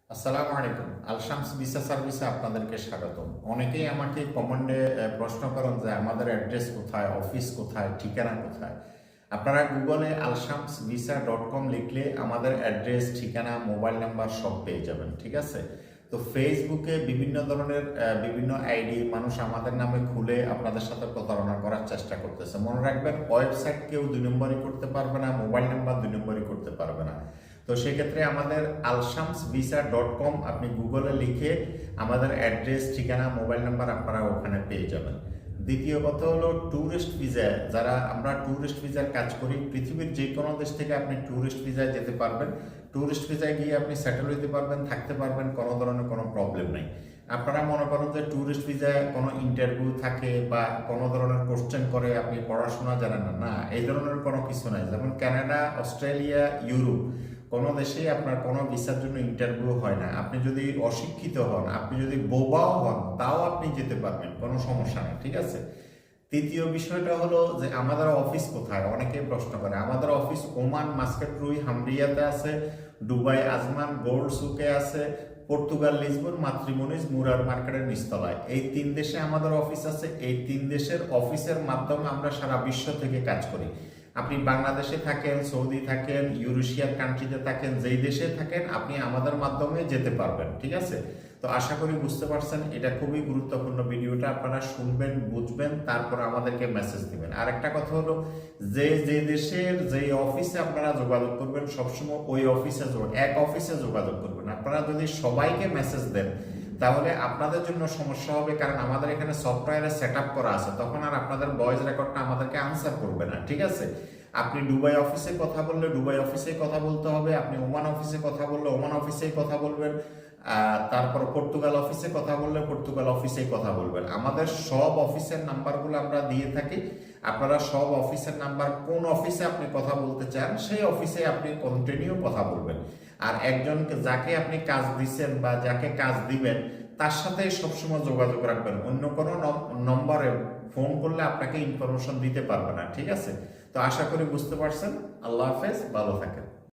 আসসালামু আলাইকুম। আলশামস ভিসা সার্ভিসে আপনাদেরকে স্বাগতম। অনেকেই আমাকে কমেন্টে প্রশ্ন করেন যে আমাদের অ্যাড্রেস কোথায়, অফিস কোথায়, ঠিকানা কোথায়। আপনারা গুগলে alshamsvisa.com লিখলে আমাদের অ্যাড্রেস, ঠিকানা, মোবাইল নাম্বার সব পেয়ে যাবেন, ঠিক আছে? তো ফেসবুকে বিভিন্ন ধরনের বিভিন্ন আইডি মানুষ আমাদের নামে খুলে আপনাদের সাথে প্রতারণা করার চেষ্টা করতেছে। মনে রাখবেন, ওয়েবসাইট কেউ 2 নম্বরই করতে পারবে না, মোবাইল নাম্বার 2 নম্বরই করতে পারবে না। তো সেক্ষেত্রে আমাদের alshamsvisa.com আপনি গুগলে লিখে আমাদের অ্যাড্রেস, ঠিকানা, মোবাইল নাম্বার আপনারা ওখানে পেয়ে যাবেন। দ্বিতীয় কথা হলো ট্যুরিস্ট ভিসা। যারা আমরা ট্যুরিস্ট ভিসার কাজ করি, পৃথিবীর যে কোনো দেশ থেকে আপনি ট্যুরিস্ট ভিসায় যেতে পারবেন। ট্যুরিস্ট ভিসায় গিয়ে আপনি সেটেল হইতে পারবেন, থাকতে পারবেন, কোনো ধরনের কোনো প্রবলেম নেই। আপনারা মনে করেন যে ট্যুরিস্ট ভিসায় কোনো ইন্টারভিউ থাকে বা কোনো ধরনের কোশ্চেন করে, আপনি পড়াশোনা জানেন না, না, এই ধরনের কোনো কিছু নাই। যেমন কানাডা, অস্ট্রেলিয়া, ইউরোপ কোনো দেশেই আপনার কোনো ভিসার জন্য ইন্টারভিউ হয় না। আপনি যদি অশিক্ষিত হন, আপনি যদি বোবাও হন, তাও আপনি যেতে পারবেন, কোনো সমস্যা নেই, ঠিক আছে? তৃতীয় বিষয়টা হলো যে আমাদের অফিস কোথায়, অনেকে প্রশ্ন করে। আমাদের অফিস ওমান মাস্কেট রুই হামরিয়াতে আছে, দুবাই আজমান গোল্ড সুকে আছে, পর্তুগাল লিসবন মাতৃমনিজ মুরার মার্কেটের নিচতলায়। এই 3 দেশে আমাদের অফিস আছে। এই 3 দেশের অফিসের মাধ্যমে আমরা সারা বিশ্ব থেকে কাজ করি। আপনি বাংলাদেশে থাকেন, সৌদি থাকেন, ইউরোশিয়ান কান্ট্রিতে থাকেন, যেই দেশে থাকেন আপনি আমাদের মাধ্যমে যেতে পারবেন, ঠিক আছে? তো আশা করি বুঝতে পারছেন। এটা খুবই গুরুত্বপূর্ণ। ভিডিওটা আপনারা শুনবেন, বুঝবেন, তারপর আমাদেরকে মেসেজ দিবেন। আর একটা কথা হলো, যে যে দেশের যে অফিসে আপনারা যোগাযোগ করবেন, সবসময় ওই অফিসে এক অফিসে যোগাযোগ করবেন। আপনারা যদি সবাইকে মেসেজ দেন তাহলে আপনাদের জন্য সমস্যা হবে, কারণ আমাদের এখানে সফটওয়্যারে সেট আপ করা আছে। তখন আর আপনাদের ভয়েস রেকর্ডটা আমাদেরকে আনসার করবে না, ঠিক আছে? আপনি দুবাই অফিসে কথা বললে দুবাই অফিসেই কথা বলতে হবে, আপনি ওমান অফিসে কথা বললে ওমান অফিসেই কথা বলবেন, তারপর পর্তুগাল অফিসে কথা বললে পর্তুগাল অফিসেই কথা বলবেন। আমাদের সব অফিসের নাম্বারগুলো আমরা দিয়ে থাকি। আপনারা সব অফিসের নাম্বার, কোন অফিসে আপনি কথা বলতে চান সেই অফিসে আপনি কন্টিনিউ কথা বলবেন। আর একজনকে, যাকে আপনি কাজ দিচ্ছেন বা যাকে কাজ দিবেন, তার সাথে সবসময় যোগাযোগ রাখবেন। অন্য কোনো নম্বরে ফোন করলে আপনাকে ইনফরমেশন দিতে পারবে না, ঠিক আছে? তো আশা করি বুঝতে পারছেন। আল্লাহ হাফেজ, ভালো থাকেন।